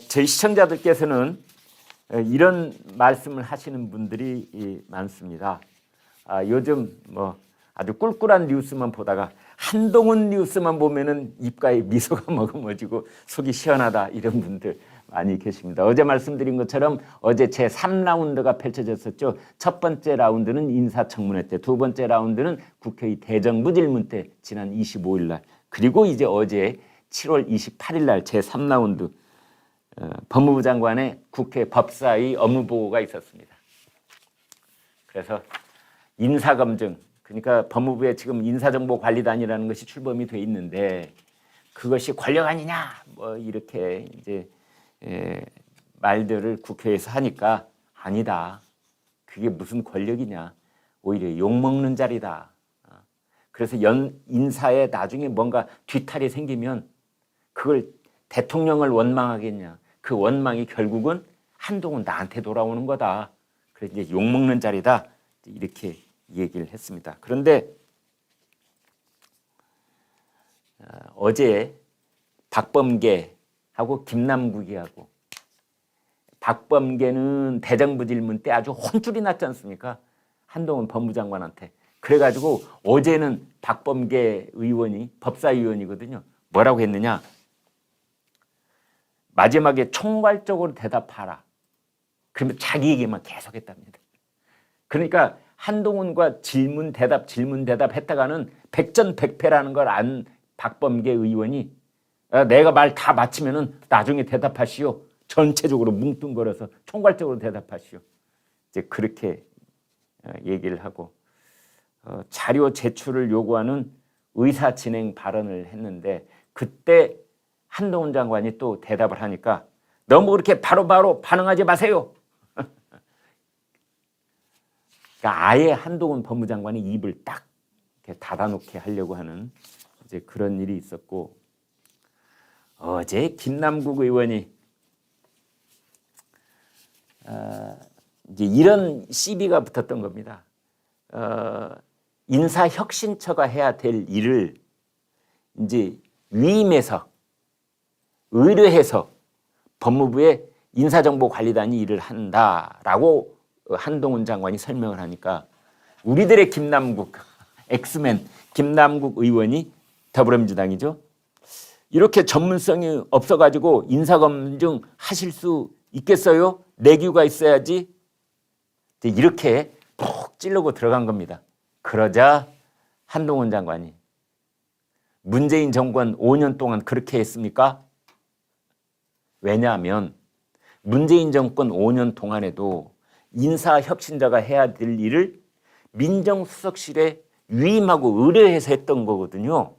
저희 시청자들께서는 이런 말씀을 하시는 분들이 많습니다. 요즘 뭐 아주 꿀꿀한 뉴스만 보다가 한동훈 뉴스만 보면은 입가에 미소가 머금어지고 속이 시원하다, 이런 분들 많이 계십니다. 어제 말씀드린 것처럼 어제 제 3라운드가 펼쳐졌었죠. 첫 번째 라운드는 인사청문회 때, 두 번째 라운드는 국회의 대정부 질문 때, 지난 25일 날, 그리고 이제 어제 7월 28일 날 제 3라운드 법무부 장관의 국회 법사위 업무보고가 있었습니다. 그래서 인사검증, 그러니까 법무부에 지금 인사정보관리단이라는 것이 출범이 돼 있는데, 그것이 권력 아니냐 뭐 이렇게 이제 말들을 국회에서 하니까, 아니다, 그게 무슨 권력이냐, 오히려 욕먹는 자리다. 그래서 인사에 나중에 뭔가 뒤탈이 생기면 그걸 대통령을 원망하겠냐, 그 원망이 결국은 한동훈 나한테 돌아오는 거다. 그래서 이제 욕먹는 자리다, 이렇게 얘기를 했습니다. 그런데 어제 박범계하고 김남국이하고, 박범계는 대정부 질문 때 아주 혼쭐이 났지 않습니까? 한동훈 법무장관한테. 그래가지고 어제는 박범계 의원이 법사위원이거든요. 뭐라고 했느냐? 마지막에 총괄적으로 대답하라. 그러면 자기 얘기만 계속했답니다. 그러니까 한동훈과 질문 대답 했다가는 백전백패라는 걸 안 박범계 의원이, 내가 말 다 마치면은 나중에 대답하시오, 전체적으로 뭉뚱거려서 총괄적으로 대답하시오, 이제 그렇게 얘기를 하고, 자료 제출을 요구하는 의사진행 발언을 했는데, 그때 한동훈 장관이 또 대답을 하니까 너무 그렇게 바로바로 반응하지 마세요. 그러니까 아예 한동훈 법무장관이 입을 딱 이렇게 닫아놓게 하려고 하는 이제 그런 일이 있었고, 어제 김남국 의원이 이제 이런 시비가 붙었던 겁니다. 인사혁신처가 해야 될 일을 이제 위임해서, 의뢰해서 법무부의 인사정보관리단이 일을 한다라고 한동훈 장관이 설명을 하니까, 우리들의 김남국, 엑스맨 김남국 의원이, 더불어민주당이죠, 이렇게 전문성이 없어가지고 인사검증 하실 수 있겠어요? 내규가 있어야지. 이렇게 푹 찌르고 들어간 겁니다. 그러자 한동훈 장관이, 문재인 정권 5년 동안 그렇게 했습니까? 왜냐하면 문재인 정권 5년 동안에도 인사혁신자가 해야 될 일을 민정수석실에 위임하고 의뢰해서 했던 거거든요.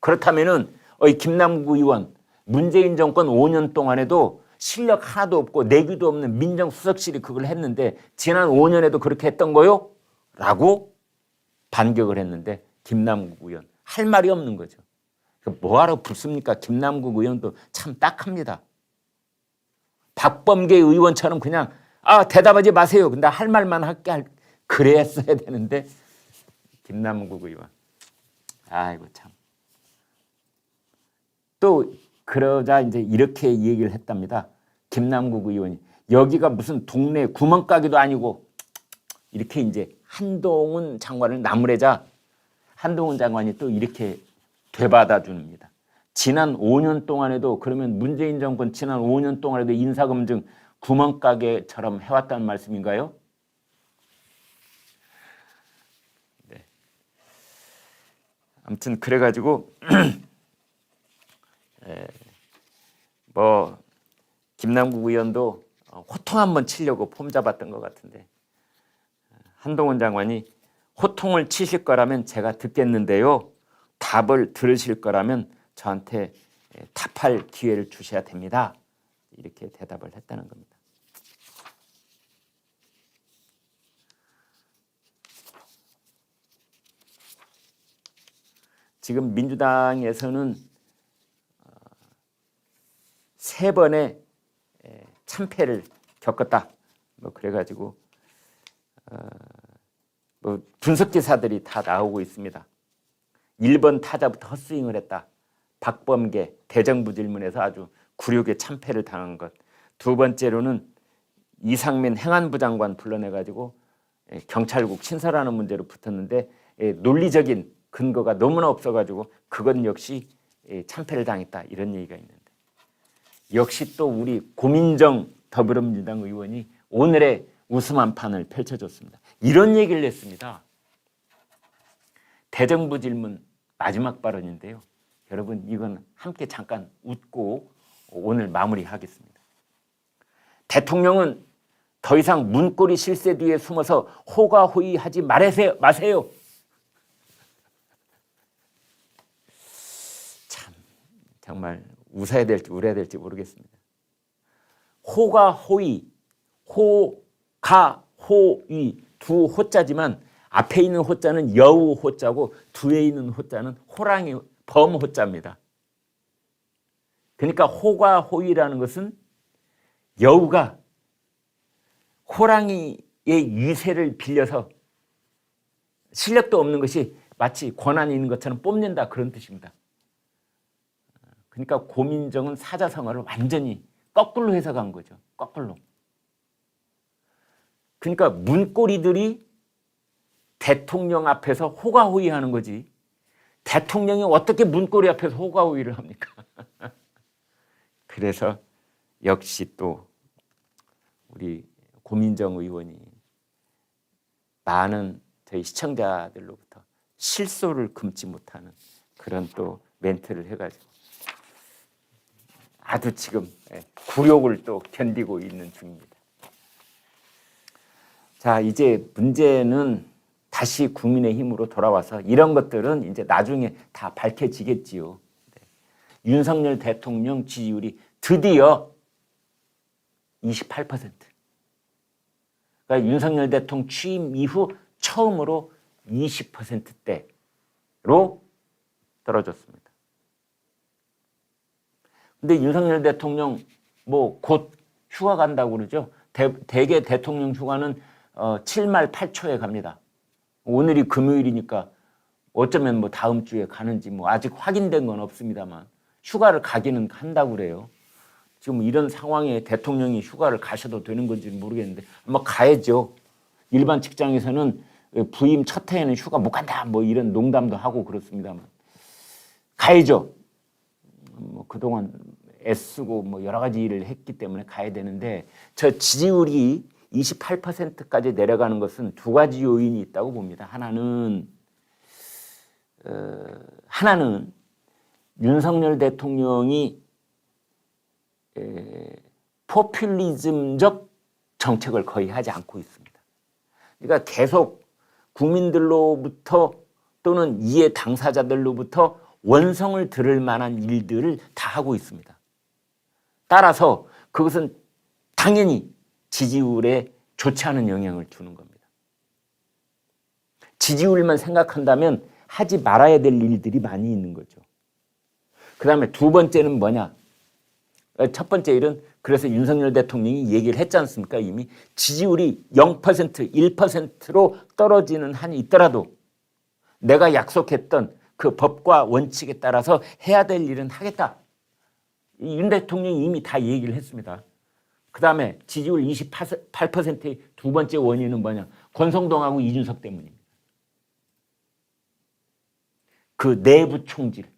그렇다면은 김남국 의원, 문재인 정권 5년 동안에도 실력 하나도 없고 내규도 없는 민정수석실이 그걸 했는데 지난 5년에도 그렇게 했던 거요? 라고 반격을 했는데, 김남국 의원 할 말이 없는 거죠. 뭐하러 붙습니까? 김남국 의원도 참 딱합니다. 박범계 의원처럼 그냥 대답하지 마세요, 근데 할 말만 할게, 그랬어야 되는데, 김남국 의원, 아이고 참. 또 그러자 이제 이렇게 얘기를 했답니다. 김남국 의원이, 여기가 무슨 동네 구멍가게도 아니고, 이렇게 이제 한동훈 장관을 나무래자 한동훈 장관이 또 이렇게 되받아 줍니다. 지난 5년 동안에도, 그러면 문재인 정권 지난 5년 동안에도 인사검증 구멍가게처럼 해왔다는 말씀인가요? 네. 아무튼 그래가지고 뭐 김남국 의원도 호통 한번 치려고 폼 잡았던 것 같은데, 한동훈 장관이 호통을 치실 거라면 제가 듣겠는데요, 답을 들으실 거라면 저한테 답할 기회를 주셔야 됩니다, 이렇게 대답을 했다는 겁니다. 지금 민주당에서는 3번의 참패를 겪었다, 뭐 그래가지고 뭐 분석기사들이 다 나오고 있습니다. 1번 타자부터 헛스윙을 했다. 박범계 대정부 질문에서 아주 굴욕의 참패를 당한 것. 두 번째로는 이상민 행안부 장관 불러내가지고 경찰국 신설하는 문제로 붙었는데 논리적인 근거가 너무나 없어가지고 그건 역시 참패를 당했다 이런 얘기가 있는데, 역시 또 우리 고민정 더불어민주당 의원이 오늘의 웃음 한판을 펼쳐줬습니다. 이런 얘기를 했습니다. 대정부 질문 마지막 발언인데요. 여러분 이건 함께 잠깐 웃고 오늘 마무리하겠습니다. 대통령은 더 이상 문고리 실세 뒤에 숨어서 호가호위하지 마세요. 참 정말 웃어야 될지 울어야 될지 모르겠습니다. 호가호위, 호가호위 두 호자지만 앞에 있는 호자는 여우 호자고 뒤에 있는 호자는 호랑이 범 호자입니다. 그러니까 호가호위라는 것은 여우가 호랑이의 위세를 빌려서 실력도 없는 것이 마치 권한이 있는 것처럼 뽐낸다 그런 뜻입니다. 그러니까 고민정은 사자성어를 완전히 거꾸로 해석한 거죠. 거꾸로. 그러니까 문고리들이 대통령 앞에서 호가호위하는 거지 대통령이 어떻게 문고리 앞에서 호가호위를 합니까? 그래서 역시 또 우리 고민정 의원이 많은 저희 시청자들로부터 실소를 금치 못하는 그런 또 멘트를 해가지고 아주 지금 굴욕을 또 견디고 있는 중입니다. 자, 이제 문제는 다시 국민의힘으로 돌아와서 이런 것들은 이제 나중에 다 밝혀지겠지요. 윤석열 대통령 지지율이 드디어 28%. 그러니까 윤석열 대통령 취임 이후 처음으로 20%대로 떨어졌습니다. 근데 윤석열 대통령 뭐 곧 휴가 간다고 그러죠. 대개 대통령 휴가는 7말 8초에 갑니다. 오늘이 금요일이니까 어쩌면 뭐 다음 주에 가는지 뭐 아직 확인된 건 없습니다만 휴가를 가기는 한다고 그래요. 지금 이런 상황에 대통령이 휴가를 가셔도 되는 건지 모르겠는데 아마 가야죠. 일반 직장에서는 부임 첫 해에는 휴가 못 간다 뭐 이런 농담도 하고 그렇습니다만 가야죠. 뭐 그동안 애쓰고 뭐 여러 가지 일을 했기 때문에 가야 되는데 저 지지율이 28%까지 내려가는 것은 두 가지 요인이 있다고 봅니다. 하나는 윤석열 대통령이 포퓰리즘적 정책을 거의 하지 않고 있습니다. 그러니까 계속 국민들로부터 또는 이해 당사자들로부터 원성을 들을 만한 일들을 다 하고 있습니다. 따라서 그것은 당연히 지지율에 좋지 않은 영향을 주는 겁니다. 지지율만 생각한다면 하지 말아야 될 일들이 많이 있는 거죠. 그 다음에 두 번째는 뭐냐? 첫 번째 일은 그래서 윤석열 대통령이 얘기를 했지 않습니까? 이미 지지율이 0%, 1%로 떨어지는 한이 있더라도 내가 약속했던 그 법과 원칙에 따라서 해야 될 일은 하겠다. 윤 대통령이 이미 다 얘기를 했습니다. 그 다음에 지지율 28%의 두 번째 원인은 뭐냐? 권성동하고 이준석 때문입니다. 그 내부 총질을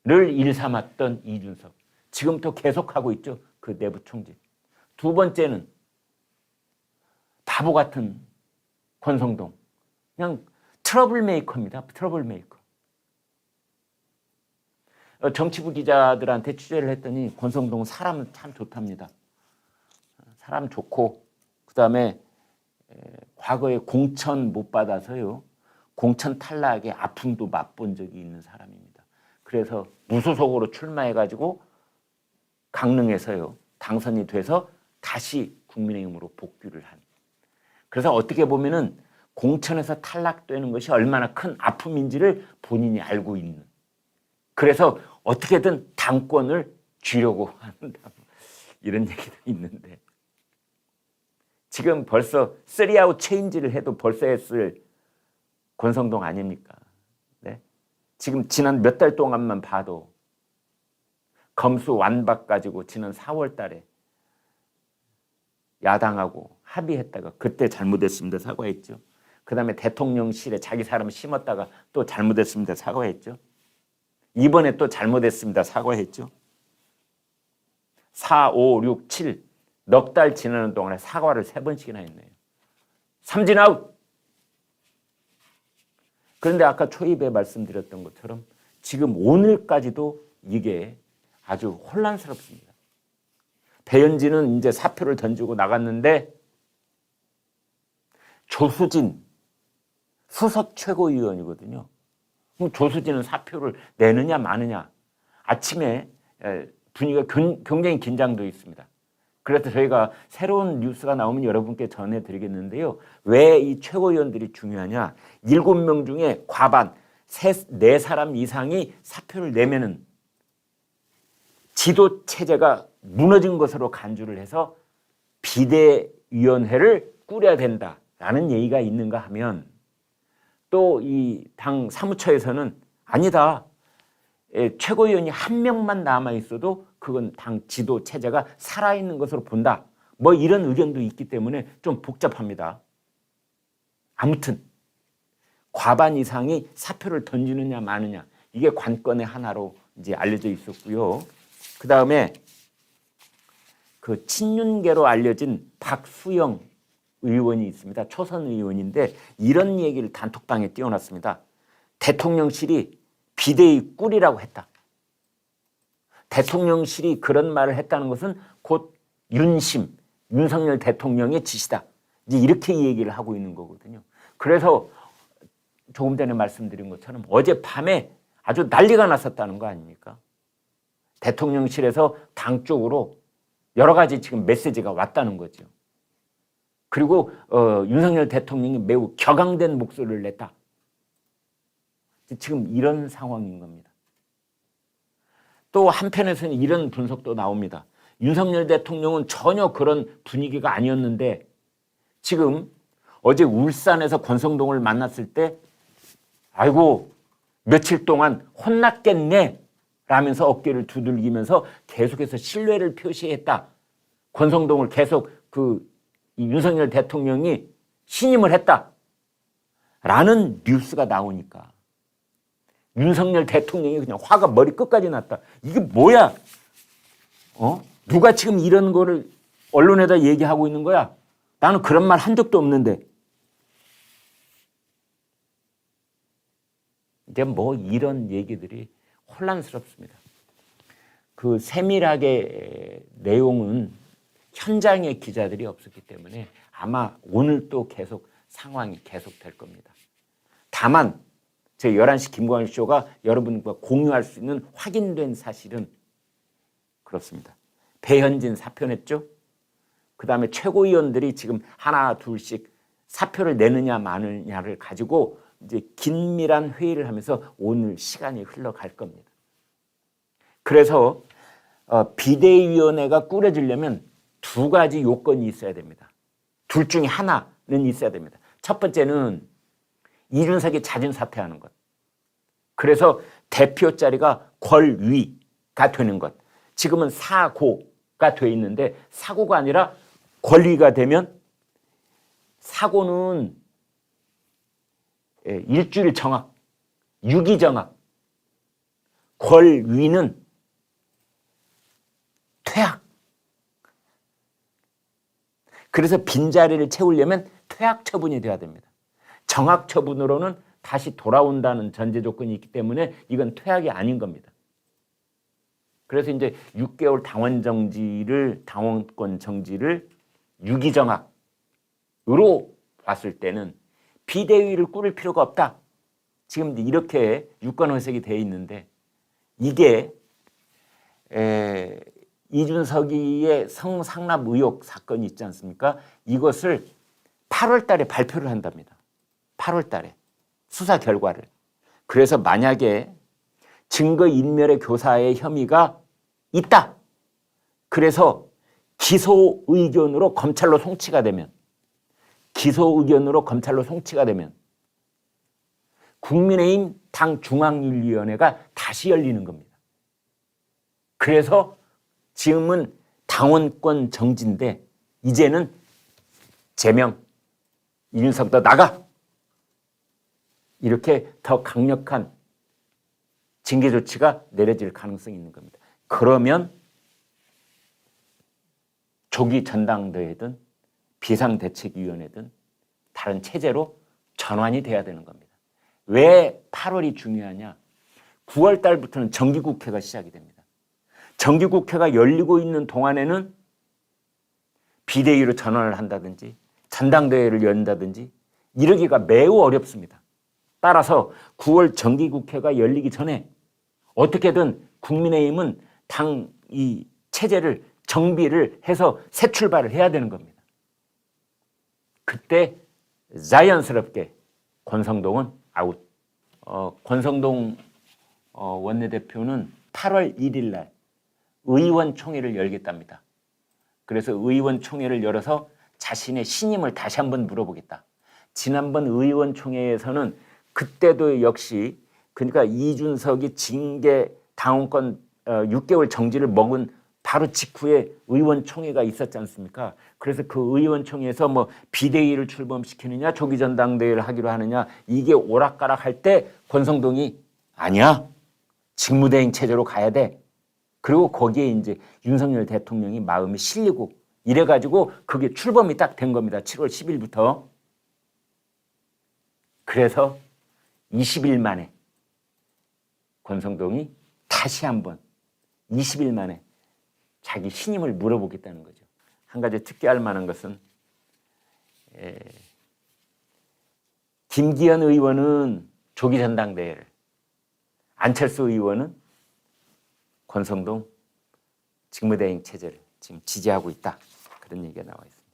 일삼았던 이준석. 지금 또 계속하고 있죠. 그 내부 총질. 두 번째는 바보 같은 권성동. 그냥 트러블 메이커입니다. 트러블 메이커. 정치부 기자들한테 취재를 했더니 권성동은 사람은 참 좋답니다. 사람 좋고 그다음에 과거에 공천 못 받아서요. 공천 탈락의 아픔도 맛본 적이 있는 사람입니다. 그래서 무소속으로 출마해가지고 강릉에서요. 당선이 돼서 다시 국민의힘으로 복귀를 한. 그래서 어떻게 보면은 공천에서 탈락되는 것이 얼마나 큰 아픔인지를 본인이 알고 있는. 그래서 어떻게든 당권을 쥐려고 한다. 이런 얘기도 있는데 지금 벌써 3아웃 체인지를 해도 벌써 했을 권성동 아닙니까? 네? 지금 지난 몇 달 동안만 봐도 검수 완박 가지고 지난 4월 달에 야당하고 합의했다가 그때 잘못했습니다. 사과했죠. 그다음에 대통령실에 자기 사람 심었다가 또 잘못했습니다. 사과했죠. 이번에 또 잘못했습니다. 사과했죠. 4, 5, 6, 7 넉 달 지나는 동안에 사과를 3번씩이나 했네요. 삼진 아웃. 그런데 아까 초입에 말씀드렸던 것처럼 지금 오늘까지도 이게 아주 혼란스럽습니다. 배현진은 이제 사표를 던지고 나갔는데 조수진 수석 최고위원이거든요. 그럼 조수진은 사표를 내느냐 마느냐. 아침에 분위기가 굉장히 긴장되어 있습니다. 그래서 저희가 새로운 뉴스가 나오면 여러분께 전해드리겠는데요. 왜 이 최고위원들이 중요하냐. 7명 중에 과반 4사람 이상이 사표를 내면은 지도체제가 무너진 것으로 간주를 해서 비대위원회를 꾸려야 된다라는 얘기가 있는가 하면 또 이 당 사무처에서는 아니다. 최고위원이 한 명만 남아있어도 그건 당 지도체제가 살아있는 것으로 본다. 뭐 이런 의견도 있기 때문에 좀 복잡합니다. 아무튼 과반 이상이 사표를 던지느냐 마느냐 이게 관건의 하나로 이제 알려져 있었고요. 그 다음에 그 친윤계로 알려진 박수영 의원이 있습니다. 초선 의원인데 이런 얘기를 단톡방에 띄워놨습니다. 대통령실이 비대위 꿀이라고 했다. 대통령실이 그런 말을 했다는 것은 곧 윤석열 대통령의 지시다. 이제 이렇게 얘기를 하고 있는 거거든요. 그래서 조금 전에 말씀드린 것처럼 어젯밤에 아주 난리가 났었다는 거 아닙니까? 대통령실에서 당 쪽으로 여러 가지 지금 메시지가 왔다는 거죠. 그리고 윤석열 대통령이 매우 격앙된 목소리를 냈다. 지금 이런 상황인 겁니다. 또 한편에서는 이런 분석도 나옵니다. 윤석열 대통령은 전혀 그런 분위기가 아니었는데 지금 어제 울산에서 권성동을 만났을 때 아이고 며칠 동안 혼났겠네 라면서 어깨를 두들기면서 계속해서 신뢰를 표시했다. 권성동을 계속 이 윤석열 대통령이 신임을 했다. 라는 뉴스가 나오니까 윤석열 대통령이 그냥 화가 머리 끝까지 났다. 이게 뭐야? 누가 지금 이런 거를 언론에다 얘기하고 있는 거야? 나는 그런 말 한 적도 없는데. 이제 뭐 이런 얘기들이 혼란스럽습니다. 그 세밀하게 내용은 현장에 기자들이 없었기 때문에 아마 오늘 또 계속 상황이 계속될 겁니다. 다만 제 11시 김광일 쇼가 여러분과 공유할 수 있는 확인된 사실은 그렇습니다. 배현진 사표 냈죠. 그 다음에 최고위원들이 지금 하나 둘씩 사표를 내느냐 마느냐를 가지고 이제 긴밀한 회의를 하면서 오늘 시간이 흘러갈 겁니다. 그래서 비대위원회가 꾸려지려면 2가지 요건이 있어야 됩니다. 둘 중에 하나는 있어야 됩니다. 첫 번째는 이준석이 자진 사퇴하는 것. 그래서 대표 자리가 권위가 되는 것. 지금은 사고가 돼 있는데 사고가 아니라 권위가 되면 사고는 일주일 정학, 유기 정학, 권위는 퇴학. 그래서 빈자리를 채우려면 퇴학 처분이 돼야 됩니다. 정학 처분으로는 다시 돌아온다는 전제 조건이 있기 때문에 이건 퇴학이 아닌 겁니다. 그래서 이제 6개월 당원권 정지를 유기정학으로 봤을 때는 비대위를 꾸릴 필요가 없다. 지금 이렇게 유권의석이 되어 있는데 이게 이준석이의 성상납 의혹 사건이 있지 않습니까? 이것을 8월 달에 발표를 한답니다. 8월 달에 수사 결과를. 그래서 만약에 증거인멸의 교사의 혐의가 있다. 그래서 기소 의견으로 검찰로 송치가 되면 국민의힘 당 중앙윤리위원회가 다시 열리는 겁니다. 그래서 지금은 당원권 정지인데 이제는 제명, 이준석 너 나가! 이렇게 더 강력한 징계 조치가 내려질 가능성이 있는 겁니다. 그러면 조기 전당대회든 비상대책위원회든 다른 체제로 전환이 돼야 되는 겁니다. 왜 8월이 중요하냐? 9월 달부터는 정기국회가 시작이 됩니다. 정기국회가 열리고 있는 동안에는 비대위로 전환을 한다든지 전당대회를 연다든지 이러기가 매우 어렵습니다. 따라서 9월 정기국회가 열리기 전에 어떻게든 국민의힘은 당 이 체제를 정비를 해서 새 출발을 해야 되는 겁니다. 그때 자연스럽게 권성동은 아웃. 권성동 원내대표는 8월 1일 날 의원총회를 열겠답니다. 그래서 의원총회를 열어서 자신의 신임을 다시 한번 물어보겠다. 지난번 의원총회에서는 그때도 역시 그러니까 이준석이 징계 당원권 6개월 정지를 먹은 바로 직후에 의원총회가 있었지 않습니까? 그래서 그 의원총회에서 뭐 비대위를 출범시키느냐 조기 전당대회를 하기로 하느냐 이게 오락가락 할 때 권성동이 아니야. 직무대행 체제로 가야 돼. 그리고 거기에 이제 윤석열 대통령이 마음이 실리고 이래가지고 그게 출범이 딱 된 겁니다. 7월 10일부터. 그래서 20일 만에 권성동이 다시 한번 20일 만에 자기 신임을 물어보겠다는 거죠. 한 가지 특기할 만한 것은 김기현 의원은 조기 전당대회를, 안철수 의원은 권성동 직무대행 체제를 지금 지지하고 있다. 그런 얘기가 나와 있습니다.